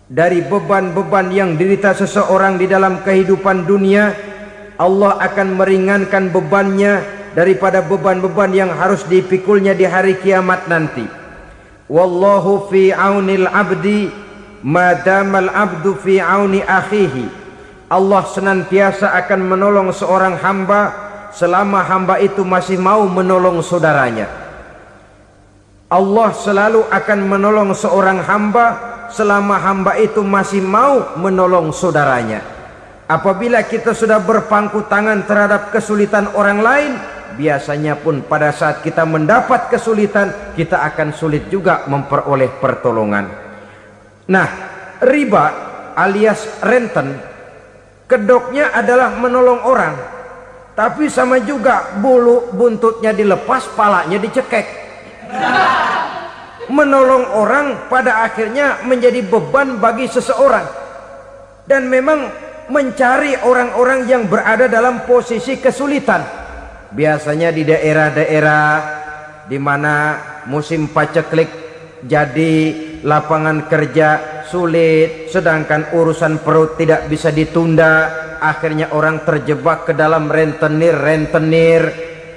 dari beban-beban yang derita seseorang di dalam kehidupan dunia, Allah akan meringankan bebannya daripada beban-beban yang harus dipikulnya di hari kiamat nanti. Wallahu fi aunil abdi madamal abdu fi auni akhihi. Allah senantiasa akan menolong seorang hamba selama hamba itu masih mau menolong saudaranya. Allah selalu akan menolong seorang hamba selama hamba itu masih mau menolong saudaranya. Apabila kita sudah berpangku tangan terhadap kesulitan orang lain, biasanya pun pada saat kita mendapat kesulitan, kita akan sulit juga memperoleh pertolongan. Nah, riba alias renten, kedoknya adalah menolong orang, tapi sama juga bulu buntutnya dilepas, palanya dicekek. Menolong orang pada akhirnya menjadi beban bagi seseorang, dan memang mencari orang-orang yang berada dalam posisi kesulitan. Biasanya di daerah-daerah di mana musim paceklik, jadi lapangan kerja sulit, sedangkan urusan perut tidak bisa ditunda, akhirnya orang terjebak ke dalam rentenir,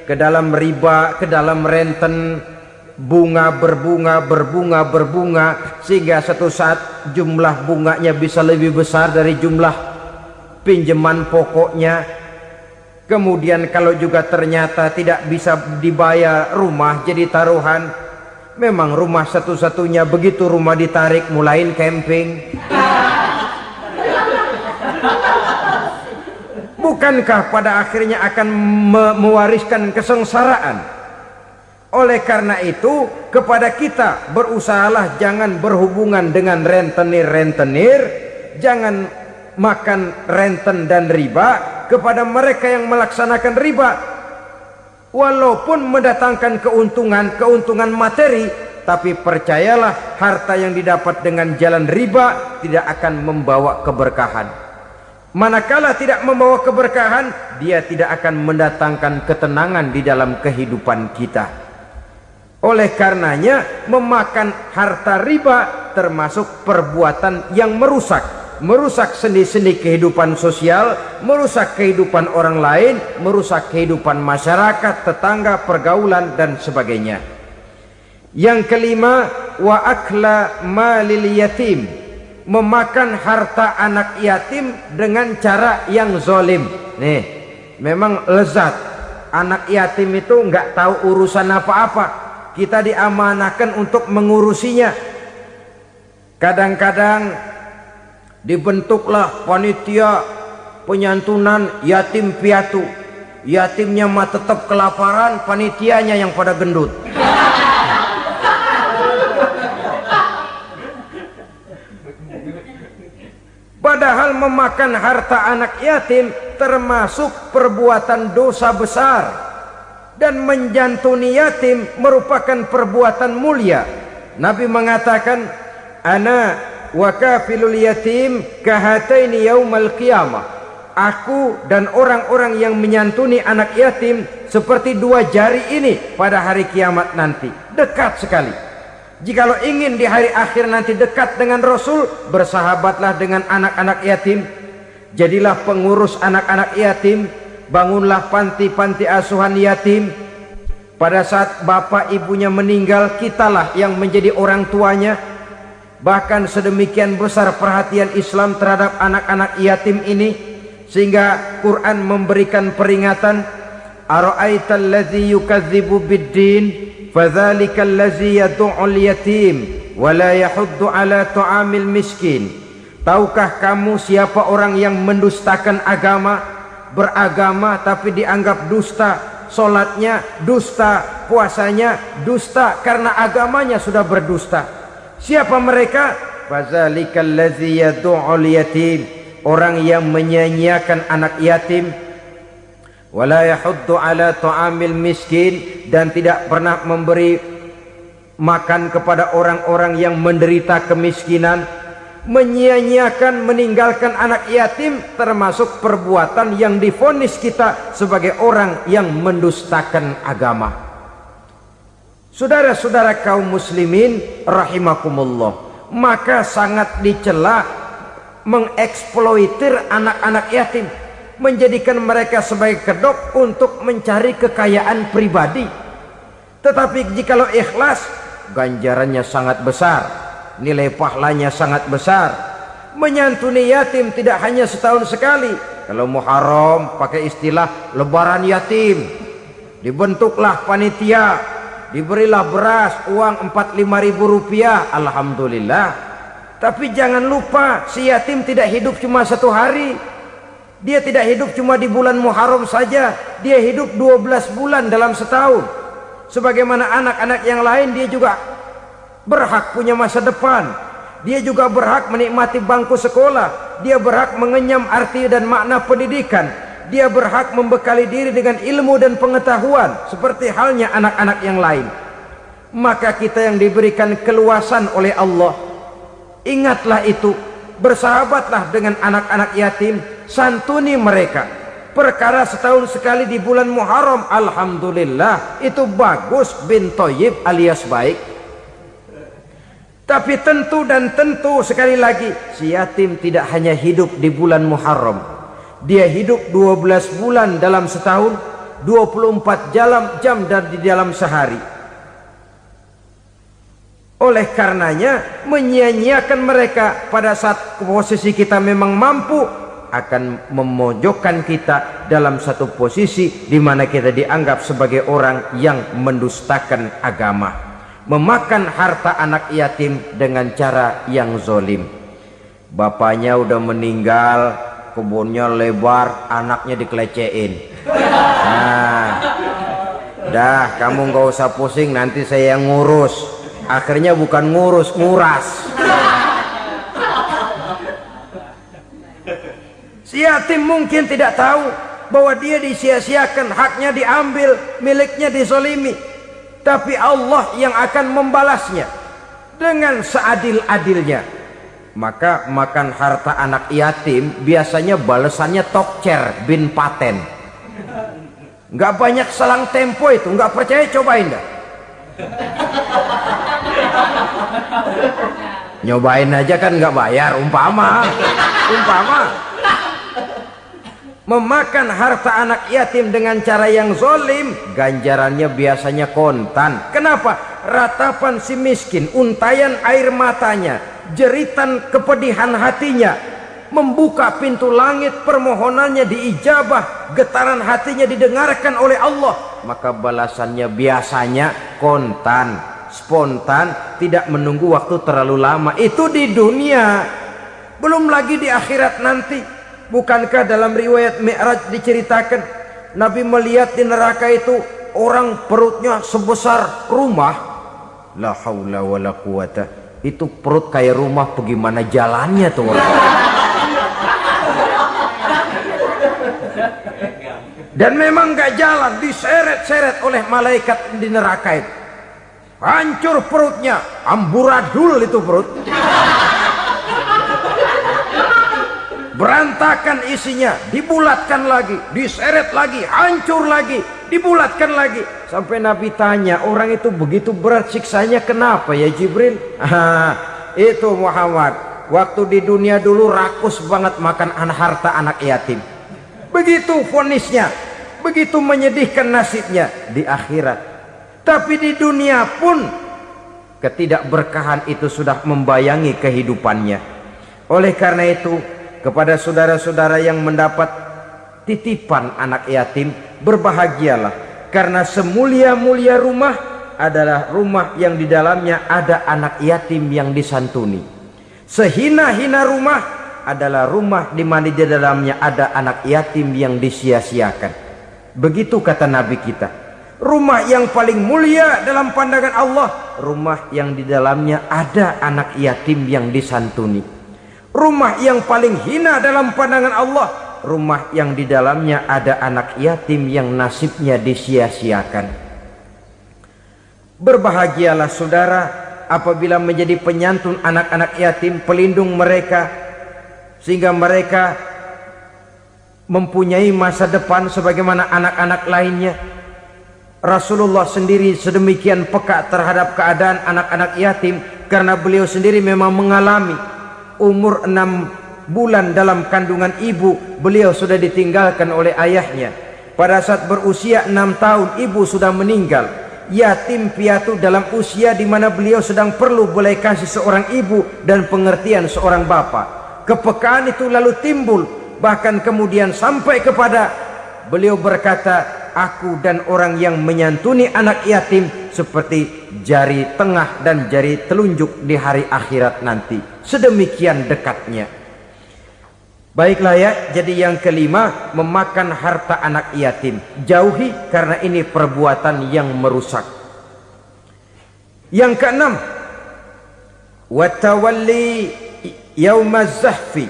ke dalam riba, ke dalam renten. Bunga berbunga, sehingga satu saat jumlah bunganya bisa lebih besar dari jumlah pinjaman pokoknya. Kemudian kalau juga ternyata tidak bisa dibayar, rumah jadi taruhan. Memang rumah satu-satunya, begitu rumah ditarik mulain camping. Bukankah pada akhirnya akan mewariskan kesengsaraan? Oleh karena itu, kepada kita berusahalah jangan berhubungan dengan rentenir, jangan makan renten dan riba. Kepada mereka yang melaksanakan riba, walaupun mendatangkan keuntungan materi, tapi percayalah, harta yang didapat dengan jalan riba tidak akan membawa keberkahan. Manakala tidak membawa keberkahan, dia tidak akan mendatangkan ketenangan di dalam kehidupan kita. Oleh karenanya, memakan harta riba termasuk perbuatan yang merusak sendi-sendi kehidupan sosial, merusak kehidupan orang lain, merusak kehidupan masyarakat, tetangga, pergaulan, dan sebagainya. Yang kelima, wa akla malil yatim, memakan harta anak yatim dengan cara yang zalim. Nih, memang lezat. Anak yatim itu nggak tahu urusan apa-apa. Kita diamanahkan untuk mengurusinya. Kadang-kadang dibentuklah panitia penyantunan yatim piatu. Yatimnya mah tetap kelaparan, panitianya yang pada gendut. Padahal memakan harta anak yatim termasuk perbuatan dosa besar. Dan menjantuni yatim merupakan perbuatan mulia. Nabi mengatakan, ana wa kafilul yatim kahataini yaumal qiyamah. Aku dan orang-orang yang menyantuni anak yatim seperti dua jari ini pada hari kiamat nanti. Dekat sekali. Jikalau ingin di hari akhir nanti dekat dengan Rasul, bersahabatlah dengan anak-anak yatim. Jadilah pengurus anak-anak yatim. Bangunlah panti-panti asuhan yatim. Pada saat bapak ibunya meninggal, kitalah yang menjadi orang tuanya. Bahkan sedemikian besar perhatian Islam terhadap anak-anak yatim ini, sehingga Quran memberikan peringatan, ara'aital ladzi yukadzibu biddin fadzalikal ladzi yad'ul yatim wa la yahuddu ala ta'amil miskin. Tahukah kamu siapa orang yang mendustakan agama? Beragama tapi dianggap dusta, solatnya dusta, puasanya dusta, karena agamanya sudah berdusta. Siapa mereka? Fazalikal ladzi yad'ul yatim, orang yang menyia-nyiakan anak yatim, wala yahuddu ala ta'amil miskin, dan tidak pernah memberi makan kepada orang-orang yang menderita kemiskinan, menyia-nyiakan, meninggalkan anak yatim, termasuk perbuatan yang divonis kita sebagai orang yang mendustakan agama. Saudara-saudara kaum muslimin rahimakumullah, maka sangat dicela mengeksploitir anak-anak yatim, menjadikan mereka sebagai kedok untuk mencari kekayaan pribadi. Tetapi jikalau ikhlas, ganjarannya sangat besar, nilai pahalanya sangat besar. Menyantuni yatim tidak hanya setahun sekali. Kalau Muharram pakai istilah lebaran yatim, dibentuklah panitia, diberilah beras, uang 45.000 rupiah, alhamdulillah. Tapi jangan lupa, si yatim tidak hidup cuma satu hari. Dia tidak hidup cuma di bulan Muharram saja, dia hidup 12 bulan dalam setahun. Sebagaimana anak-anak yang lain, dia juga berhak punya masa depan. Dia juga berhak menikmati bangku sekolah. Dia berhak mengenyam arti dan makna pendidikan. Dia berhak membekali diri dengan ilmu dan pengetahuan, seperti halnya anak-anak yang lain. Maka kita yang diberikan keluasan oleh Allah, ingatlah itu, bersahabatlah dengan anak-anak yatim, santuni mereka. Perkara setahun sekali di bulan Muharram, alhamdulillah, itu bagus, bin Thayyib alias baik. Tapi tentu dan tentu sekali lagi, si yatim tidak hanya hidup di bulan Muharram. Dia hidup 12 bulan dalam setahun, 24 jam di dalam sehari. Oleh karenanya, menyia-nyiakan mereka pada saat posisi kita memang mampu, akan memojokkan kita dalam satu posisi di mana kita dianggap sebagai orang yang mendustakan agama, memakan harta anak yatim dengan cara yang zolim. Bapaknya udah meninggal, kebunnya lebar, anaknya dikelecehin. Nah, dah kamu nggak usah pusing, nanti saya yang ngurus. Akhirnya bukan ngurus, nguras. Si yatim mungkin tidak tahu bahwa dia disia-siakan, haknya diambil, miliknya dizolimi. Tapi Allah yang akan membalasnya dengan seadil-adilnya. Maka makan harta anak yatim biasanya balasannya tokcer bin paten. Nggak banyak selang tempo itu, nggak percaya cobain dah. Nyobain aja kan nggak bayar, umpama. Memakan harta anak yatim dengan cara yang zolim, ganjarannya biasanya kontan. Kenapa? Ratapan si miskin, untayan air matanya, jeritan kepedihan hatinya, membuka pintu langit, permohonannya diijabah, getaran hatinya didengarkan oleh Allah. Maka balasannya biasanya kontan, spontan, tidak menunggu waktu terlalu lama. Itu di dunia, belum lagi di akhirat nanti. Bukankah dalam riwayat Mi'raj diceritakan Nabi melihat di neraka itu orang perutnya sebesar rumah? La haula wala quwata. Itu perut kayak rumah, bagaimana jalannya tuh orang? Dan memang gak jalan, diseret-seret oleh malaikat di neraka itu. Hancur perutnya, amburadul itu perut. Berantakan isinya, dibulatkan lagi, diseret lagi, hancur lagi, dibulatkan lagi. Sampai Nabi tanya, orang itu begitu berat siksanya kenapa ya Jibril? Itu Muhammad, waktu di dunia dulu rakus banget makan harta anak yatim. Begitu vonisnya, begitu menyedihkan nasibnya di akhirat. Tapi di dunia pun ketidakberkahan itu sudah membayangi kehidupannya. Oleh karena itu, kepada saudara-saudara yang mendapat titipan anak yatim, berbahagialah, karena semulia-mulia rumah adalah rumah yang di dalamnya ada anak yatim yang disantuni. Sehina-hina rumah adalah rumah di mana di dalamnya ada anak yatim yang disia-siakan. Begitu kata Nabi kita. Rumah yang paling mulia dalam pandangan Allah, rumah yang di dalamnya ada anak yatim yang disantuni. Rumah yang paling hina dalam pandangan Allah, rumah yang di dalamnya ada anak yatim yang nasibnya disia-siakan. Berbahagialah saudara apabila menjadi penyantun anak-anak yatim, pelindung mereka, sehingga mereka mempunyai masa depan sebagaimana anak-anak lainnya. Rasulullah sendiri sedemikian peka terhadap keadaan anak-anak yatim karena beliau sendiri memang mengalami umur 6 bulan dalam kandungan ibu, beliau sudah ditinggalkan oleh ayahnya. Pada saat berusia 6 tahun ibu sudah meninggal. Yatim piatu dalam usia di mana beliau sedang perlu belas kasih seorang ibu dan pengertian seorang bapa. Kepekaan itu lalu timbul, bahkan kemudian sampai kepada beliau berkata, aku dan orang yang menyantuni anak yatim seperti jari tengah dan jari telunjuk di hari akhirat nanti. Sedemikian dekatnya. Baiklah ya, jadi yang kelima, memakan harta anak yatim. Jauhi karena ini perbuatan yang merusak. Yang keenam, watawalli yaumaz zahfi,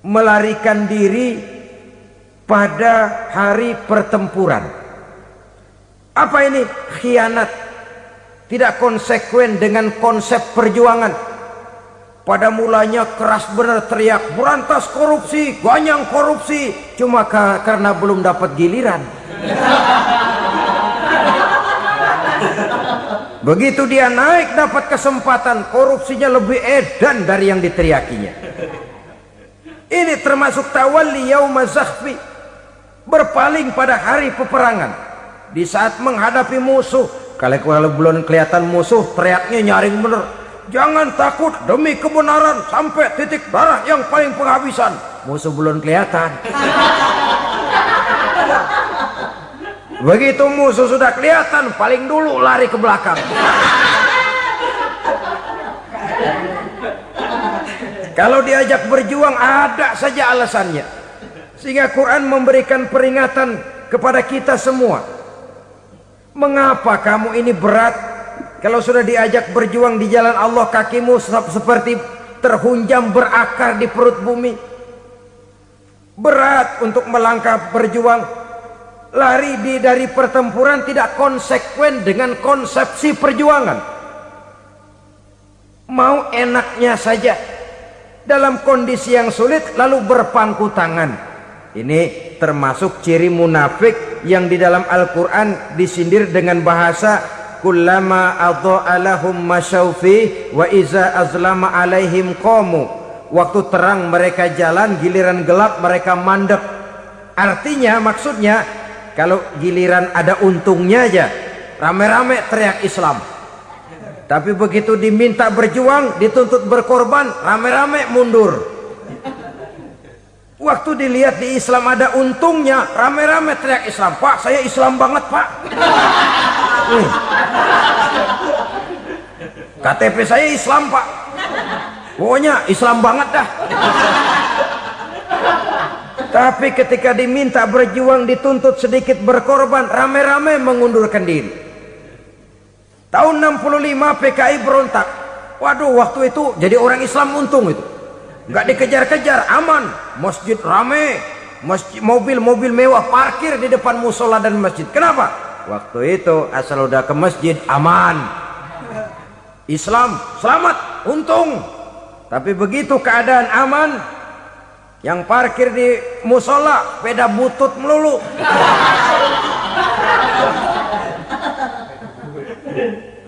melarikan diri pada hari pertempuran. Apa ini? Khianat. Tidak konsekuen dengan konsep perjuangan. Pada mulanya keras benar teriak, berantas korupsi, ganyang korupsi. Cuma karena belum dapat giliran. Begitu dia naik dapat kesempatan, korupsinya lebih edan dari yang diteriakinya. Ini termasuk tawalli yaumaz zahfi, berpaling pada hari peperangan. Di saat menghadapi musuh, kalau belum kelihatan musuh, teriaknya nyaring bener. Jangan takut, demi kebenaran sampai titik darah yang paling penghabisan. Musuh belum kelihatan. Begitu musuh sudah kelihatan, paling dulu lari ke belakang. Kalau diajak berjuang ada saja alasannya. Sehingga Quran memberikan peringatan kepada kita semua. Mengapa kamu ini berat? Kalau sudah diajak berjuang di jalan Allah, kakimu seperti terhunjam berakar di perut bumi. Berat untuk melangkah berjuang. Lari dari pertempuran tidak konsekuen dengan konsepsi perjuangan. Mau enaknya saja. Dalam kondisi yang sulit lalu berpangku tangan. Ini termasuk ciri munafik yang di dalam Al-Quran disindir dengan bahasa kullama adha'a lahum masyaufi wa iza azlama alaihim qamu. Waktu terang mereka jalan, giliran gelap mereka mandek. Artinya, maksudnya kalau giliran ada untungnya aja rame-rame teriak Islam, tapi begitu diminta berjuang, dituntut berkorban, rame-rame mundur. Waktu dilihat di Islam ada untungnya, rame-rame teriak Islam. Pak, saya Islam banget pak. KTP saya Islam pak, pokoknya Islam banget dah. Tapi ketika diminta berjuang, dituntut sedikit berkorban, rame-rame mengundurkan diri. Tahun 65 PKI berontak. Waduh, waktu itu jadi orang Islam untung itu, nggak dikejar-kejar, aman. Masjid rame, masjid, mobil-mobil mewah parkir di depan musola dan masjid. Kenapa? Waktu itu asal udah ke masjid aman, Islam selamat, untung. Tapi begitu keadaan aman, yang parkir di musola sepeda butut melulu.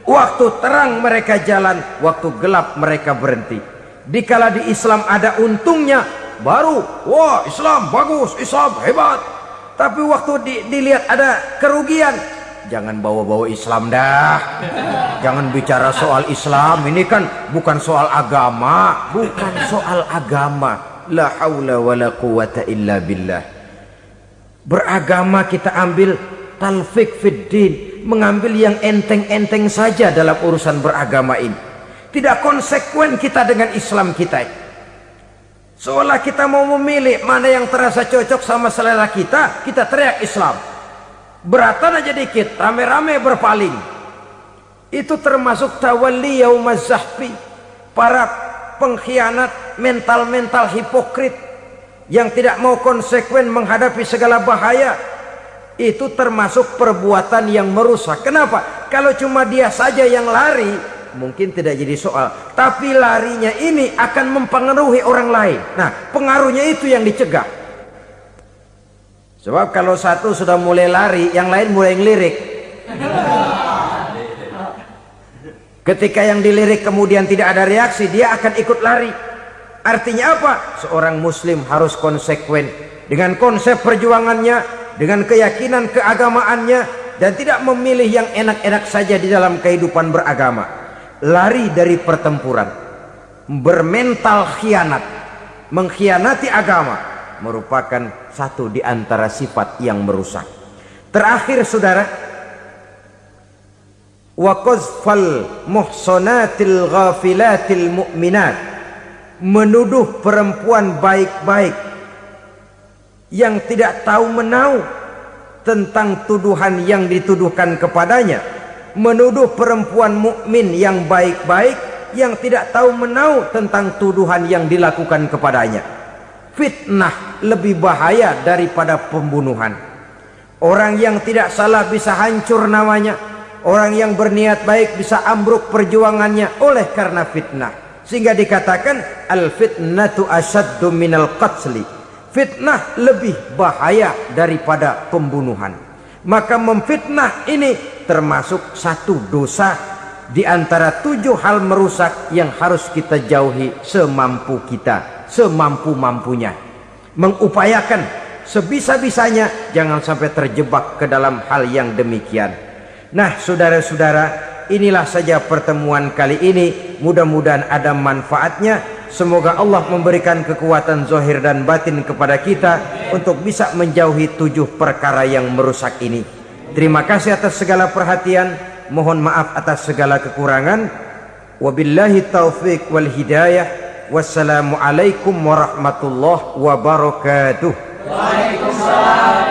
Waktu terang mereka jalan, waktu gelap mereka berhenti. Dikala di Islam ada untungnya, baru wah Islam bagus, Islam hebat. Tapi waktu dilihat ada kerugian, jangan bawa-bawa Islam dah. Jangan bicara soal Islam, ini kan bukan soal agama. Bukan soal agama. La haula wa la quwata illa billah. Beragama kita ambil talfik fid din, mengambil yang enteng-enteng saja dalam urusan beragama ini. Tidak konsekuen kita dengan Islam kita. Seolah kita mau memilih mana yang terasa cocok sama selera kita, kita teriak Islam. Beratan aja dikit, rame-rame berpaling. Itu termasuk tawalli yaumaz zahfi. Para pengkhianat, mental-mental hipokrit yang tidak mau konsekuen menghadapi segala bahaya. Itu termasuk perbuatan yang merusak. Kenapa? Kalau cuma dia saja yang lari, mungkin tidak jadi soal. Tapi larinya ini akan mempengaruhi orang lain. Nah, pengaruhnya itu yang dicegah. Sebab kalau satu sudah mulai lari, yang lain mulai ngelirik. Ketika yang dilirik kemudian tidak ada reaksi, dia akan ikut lari. Artinya apa? Seorang muslim harus konsekuen dengan konsep perjuangannya, dengan keyakinan keagamaannya, dan tidak memilih yang enak-enak saja di dalam kehidupan beragama. Lari dari pertempuran, bermental khianat, mengkhianati agama, merupakan satu di antara sifat yang merusak. Terakhir saudara, wa qazfal muhsanatil ghafilatil mu'minat, menuduh perempuan baik-baik yang tidak tahu menau tentang tuduhan yang dituduhkan kepadanya, menuduh perempuan mukmin yang baik-baik yang tidak tahu menau tentang tuduhan yang dilakukan kepadanya. Fitnah lebih bahaya daripada pembunuhan. Orang yang tidak salah bisa hancur namanya, orang yang berniat baik bisa ambruk perjuangannya oleh karena fitnah. Sehingga dikatakan al fitnatu asyaddu minal qatsli, fitnah lebih bahaya daripada pembunuhan. Maka memfitnah ini termasuk satu dosa di antara 7 hal merusak yang harus kita jauhi semampu kita, semampu-mampunya. Mengupayakan sebisa-bisanya jangan sampai terjebak ke dalam hal yang demikian. Nah saudara-saudara, inilah saja pertemuan kali ini. Mudah-mudahan ada manfaatnya. Semoga Allah memberikan kekuatan zahir dan batin kepada kita untuk bisa menjauhi 7 perkara yang merusak ini. Terima kasih atas segala perhatian. Mohon maaf atas segala kekurangan. Wabillahi taufiq wal hidayah. Wassalamualaikum warahmatullahi wabarakatuh. Waalaikumsalam.